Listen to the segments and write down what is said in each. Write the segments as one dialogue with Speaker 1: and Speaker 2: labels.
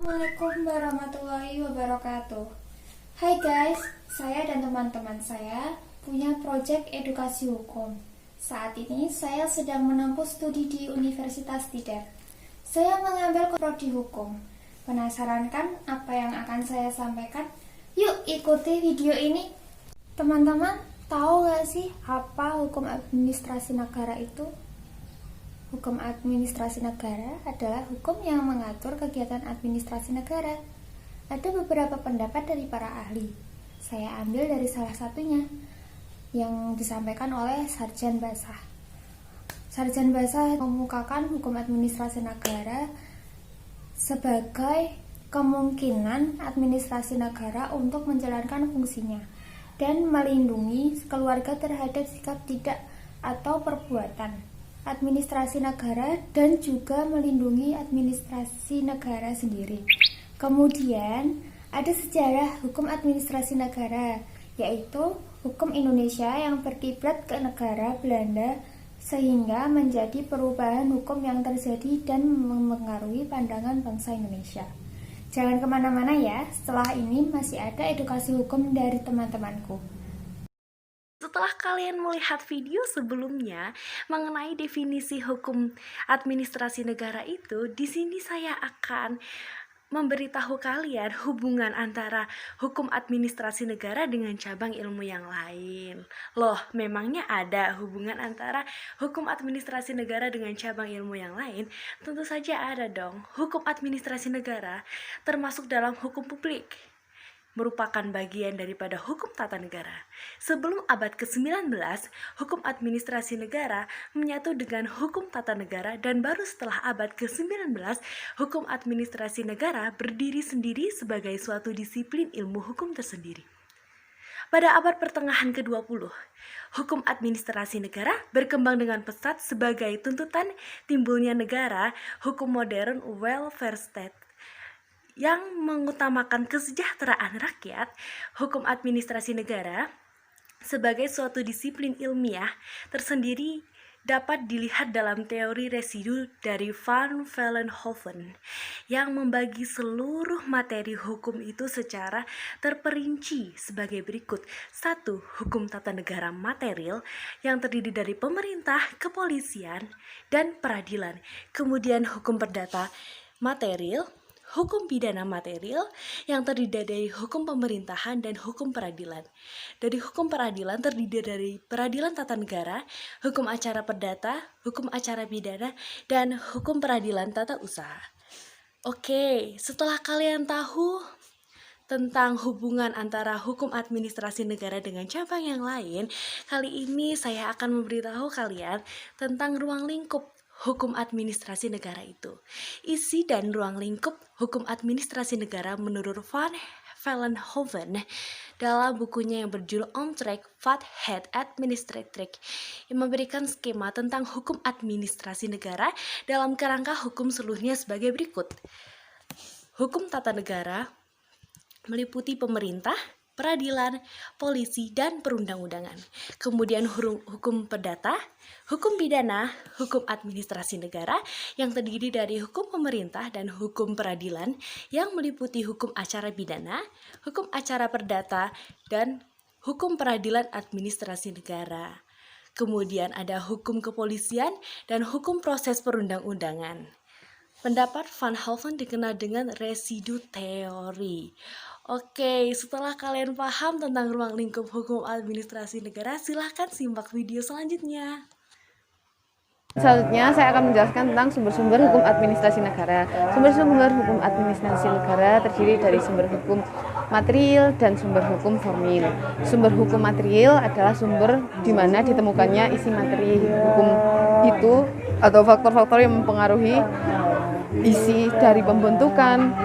Speaker 1: Assalamualaikum warahmatullahi wabarakatuh. Hai guys, saya dan teman-teman saya punya proyek edukasi hukum. Saat ini saya sedang menempuh studi di Universitas Tidar. Saya mengambil prodi hukum. Penasaran kan apa yang akan saya sampaikan? Yuk ikuti video ini. Teman-teman, tahu gak sih apa hukum administrasi negara itu? Hukum administrasi negara adalah hukum yang mengatur kegiatan administrasi negara. Ada beberapa pendapat dari para ahli. Saya ambil dari salah satunya yang disampaikan oleh Sarjan Basah. Sarjan Basah mengemukakan hukum administrasi negara sebagai kemungkinan administrasi negara untuk menjalankan fungsinya dan melindungi keluarga terhadap sikap tidak atau perbuatan administrasi negara dan juga melindungi administrasi negara sendiri. Kemudian ada sejarah hukum administrasi negara, yaitu hukum Indonesia yang berkiblat ke negara Belanda sehingga menjadi perubahan hukum yang terjadi dan mempengaruhi pandangan bangsa Indonesia. Jangan kemana-mana ya, setelah ini masih ada edukasi hukum dari teman-temanku.
Speaker 2: Setelah kalian melihat video sebelumnya mengenai definisi hukum administrasi negara itu, di sini saya akan memberitahu kalian hubungan antara hukum administrasi negara dengan cabang ilmu yang lain. Loh, memangnya ada hubungan antara hukum administrasi negara dengan cabang ilmu yang lain? Tentu saja ada dong. Hukum administrasi negara termasuk dalam hukum publik, merupakan bagian daripada hukum tata negara. Sebelum abad ke-19, hukum administrasi negara menyatu dengan hukum tata negara, dan baru setelah abad ke-19, hukum administrasi negara berdiri sendiri sebagai suatu disiplin ilmu hukum tersendiri. Pada abad pertengahan ke-20, hukum administrasi negara berkembang dengan pesat sebagai tuntutan timbulnya negara hukum modern welfare state yang mengutamakan kesejahteraan rakyat. Hukum administrasi negara sebagai suatu disiplin ilmiah tersendiri dapat dilihat dalam teori residu dari Van Vollenhoven yang membagi seluruh materi hukum itu secara terperinci sebagai berikut. 1. Hukum tata negara material yang terdiri dari pemerintah, kepolisian, dan peradilan. Kemudian hukum perdata material, hukum pidana material yang terdiri dari hukum pemerintahan dan hukum peradilan. Dari hukum peradilan terdiri dari peradilan tata negara, hukum acara perdata, hukum acara pidana, dan hukum peradilan tata usaha. Oke, setelah kalian tahu tentang hubungan antara hukum administrasi negara dengan cabang yang lain, kali ini saya akan memberitahu kalian tentang ruang lingkup hukum administrasi negara itu. Isi dan ruang lingkup hukum administrasi negara menurut Van Vollenhoven dalam bukunya yang berjudul On Track, Fathead Administratrix, yang memberikan skema tentang hukum administrasi negara dalam kerangka hukum seluruhnya sebagai berikut. Hukum tata negara meliputi pemerintah, peradilan, polisi, dan perundang-undangan. Kemudian hukum perdata, hukum pidana, hukum administrasi negara yang terdiri dari hukum pemerintah dan hukum peradilan yang meliputi hukum acara pidana, hukum acara perdata, dan hukum peradilan administrasi negara. Kemudian ada hukum kepolisian dan hukum proses perundang-undangan. Pendapat Van Vollenhoven dikenal dengan residu teori. Oke, setelah kalian paham tentang ruang lingkup hukum administrasi negara, silahkan simak video selanjutnya.
Speaker 3: Selanjutnya saya akan menjelaskan tentang sumber-sumber hukum administrasi negara. Sumber-sumber hukum administrasi negara terdiri dari sumber hukum material dan sumber hukum formil. Sumber hukum material adalah sumber di mana ditemukannya isi materi hukum itu atau faktor-faktor yang mempengaruhi isi dari pembentukan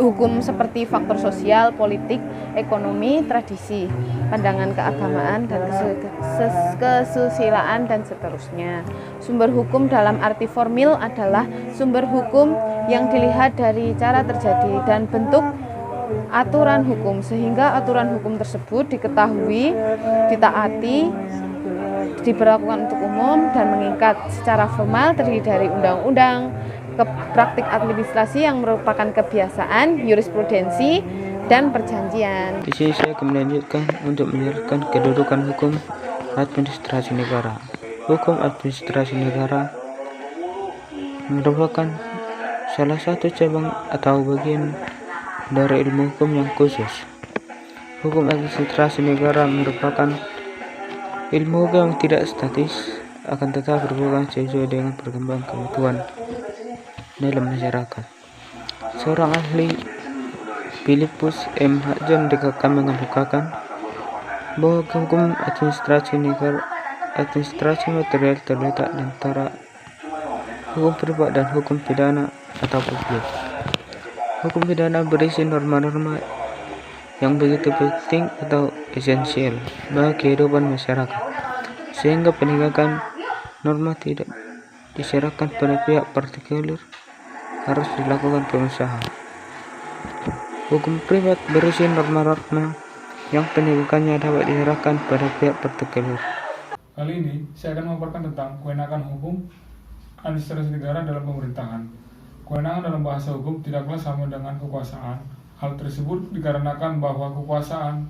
Speaker 3: hukum seperti faktor sosial, politik, ekonomi, tradisi, pandangan keagamaan, dan kesusilaan, dan seterusnya. Sumber hukum dalam arti formil adalah sumber hukum yang dilihat dari cara terjadi dan bentuk aturan hukum, sehingga aturan hukum tersebut diketahui, ditaati, diberlakukan untuk umum, dan mengikat. Secara formal terdiri dari undang-undang, praktik administrasi yang merupakan kebiasaan, jurisprudensi, dan perjanjian.
Speaker 4: Di sini saya akan melanjutkan untuk menjelaskan kedudukan hukum administrasi negara. Hukum administrasi negara merupakan salah satu cabang atau bagian dari ilmu hukum yang khusus. Hukum administrasi negara merupakan ilmu hukum yang tidak statis, akan tetap berkembang sesuai dengan perkembangan kebutuhan dalam masyarakat. Seorang ahli Philippus M. Hadjon DKK mengemukakan bahwa hukum administrasi negara administrasi material terletak antara hukum privat dan hukum pidana atau publik. Hukum pidana berisi norma-norma yang begitu penting atau esensial bagi kehidupan masyarakat, sehingga penegakan norma tidak diserahkan pada pihak partikular, harus dilakukan pengusaha. Hukum privat berisi norma-norma yang penegakannya dapat diserahkan pada pihak partikular.
Speaker 5: Kali ini saya akan memaparkan tentang kewenangan hukum administrasi negara dalam pemerintahan. Kewenangan dalam bahasa hukum tidaklah sama dengan kekuasaan. Hal tersebut dikarenakan bahwa kekuasaan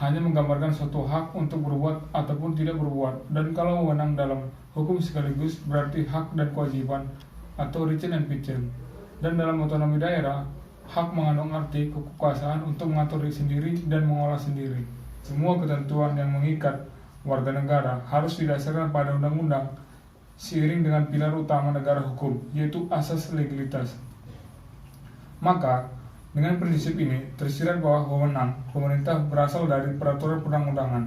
Speaker 5: hanya menggambarkan suatu hak untuk berbuat ataupun tidak berbuat, dan kalau wewenang dalam hukum sekaligus berarti hak dan kewajiban atau rechen and pichen. Dan dalam otonomi daerah, hak mengandung arti kekuasaan untuk mengatur diri sendiri dan mengolah sendiri. Semua ketentuan yang mengikat warga negara harus didasarkan pada undang-undang seiring dengan pilar utama negara hukum, yaitu asas legalitas. Maka, dengan prinsip ini, tersirat bahwa wewenang pemerintah berasal dari peraturan perundang-undangan.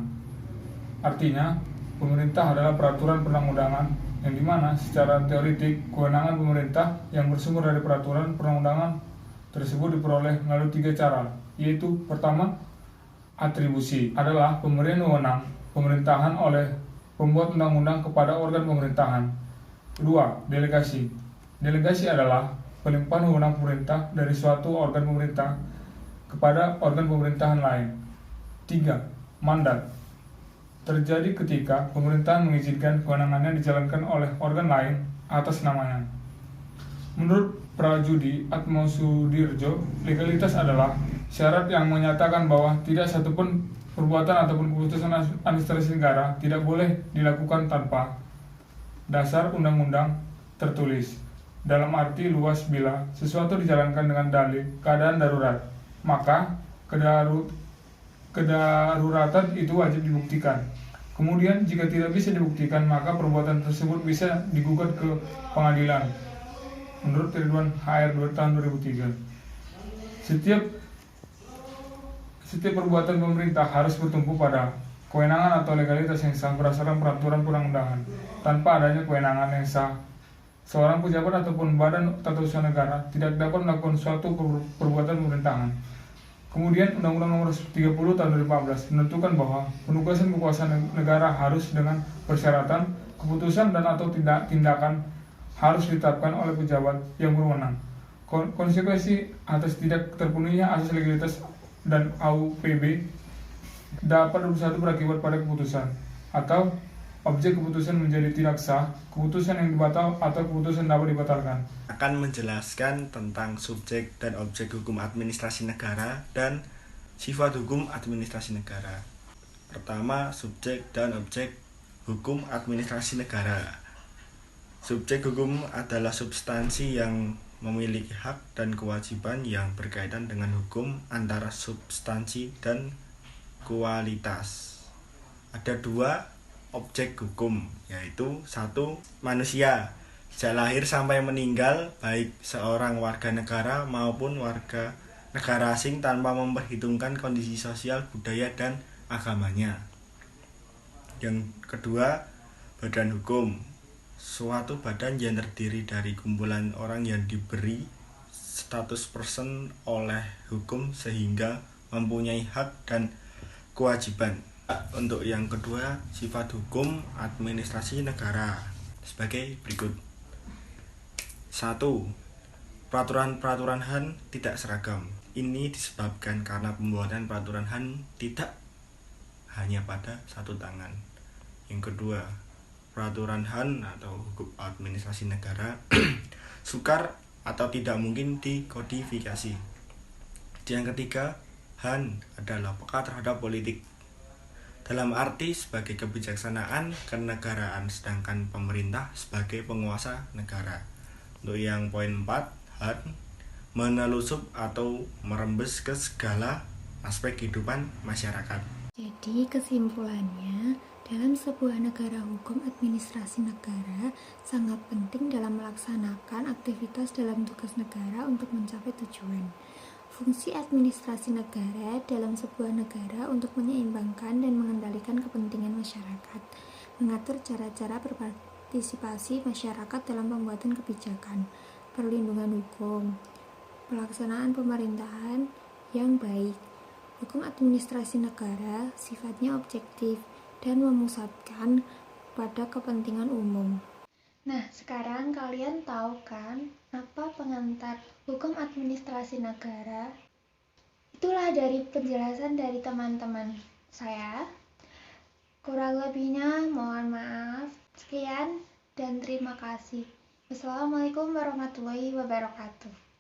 Speaker 5: Artinya, pemerintah adalah peraturan perundang-undangan yang dimana secara teoritik kewenangan pemerintah yang bersumber dari peraturan perundang-undangan tersebut diperoleh melalui 3 cara, yaitu pertama, atribusi adalah pemberian wewenang pemerintahan oleh pembuat undang-undang kepada organ pemerintahan. Kedua, delegasi. Delegasi adalah pelimpahan wewenang pemerintah dari suatu organ pemerintah kepada organ pemerintahan lain. 3. Mandat. Terjadi ketika pemerintahan mengizinkan kewenangannya dijalankan oleh organ lain atas namanya. Menurut Prajudi Atmosudirjo, legalitas adalah syarat yang menyatakan bahwa tidak satupun perbuatan ataupun keputusan administrasi negara tidak boleh dilakukan tanpa dasar undang-undang tertulis. Dalam arti luas, bila sesuatu dijalankan dengan dalih keadaan darurat, maka kedaruratan itu wajib dibuktikan. Kemudian jika tidak bisa dibuktikan, maka perbuatan tersebut bisa digugat ke pengadilan. Menurut Ridwan HR tahun 2003, setiap perbuatan pemerintah harus bertumpu pada kewenangan atau legalitas yang sah berdasarkan peraturan perundang-undangan. Tanpa adanya kewenangan yang sah, seorang pejabat ataupun badan tata usaha negara tidak dapat melakukan suatu perbuatan pemerintahan. Kemudian Undang-Undang Nomor 30 Tahun 2014 menentukan bahwa penugasan kekuasaan negara harus dengan persyaratan keputusan dan atau tindakan harus ditetapkan oleh pejabat yang berwenang. Konsekuensi atas tidak terpenuhinya asas legalitas dan AUPB dapat berakibat pada keputusan atau objek keputusan menjadi tidak sah, keputusan yang dibatal atau keputusan dapat dibatalkan.
Speaker 6: Akan menjelaskan tentang subjek dan objek hukum administrasi negara dan sifat hukum administrasi negara. Pertama, subjek dan objek hukum administrasi negara. Subjek hukum adalah substansi yang memiliki hak dan kewajiban yang berkaitan dengan hukum antara substansi dan kualitas. Ada 2 objek hukum, yaitu 1. Manusia sejak lahir sampai meninggal, baik seorang warga negara maupun warga negara asing tanpa memperhitungkan kondisi sosial, budaya, dan agamanya. Yang kedua, badan hukum, suatu badan yang terdiri dari kumpulan orang yang diberi status person oleh hukum sehingga mempunyai hak dan kewajiban. Untuk yang kedua, sifat hukum administrasi negara sebagai berikut. 1. Peraturan-peraturan HAN tidak seragam. Ini disebabkan karena pembuatan peraturan HAN tidak hanya pada satu tangan. Yang kedua, peraturan HAN atau hukum administrasi negara sukar atau tidak mungkin dikodifikasi. Yang ketiga, Han adalah peka terhadap politik. Dalam arti sebagai kebijaksanaan kenegaraan, sedangkan pemerintah sebagai penguasa negara. Untuk yang poin 4, Han menelusup atau merembes ke segala aspek kehidupan masyarakat.
Speaker 1: Jadi kesimpulannya, dalam sebuah negara hukum administrasi negara sangat penting dalam melaksanakan aktivitas dalam tugas negara untuk mencapai tujuan. Fungsi administrasi negara dalam sebuah negara untuk menyeimbangkan dan mengendalikan kepentingan masyarakat, mengatur cara-cara berpartisipasi masyarakat dalam pembuatan kebijakan, perlindungan hukum, pelaksanaan pemerintahan yang baik. Hukum administrasi negara sifatnya objektif dan memusatkan pada kepentingan umum. Nah, sekarang kalian tahu kan apa pengantar hukum administrasi negara? Itulah dari penjelasan dari teman-teman saya. Kurang lebihnya mohon maaf. Sekian dan terima kasih. Wassalamualaikum warahmatullahi wabarakatuh.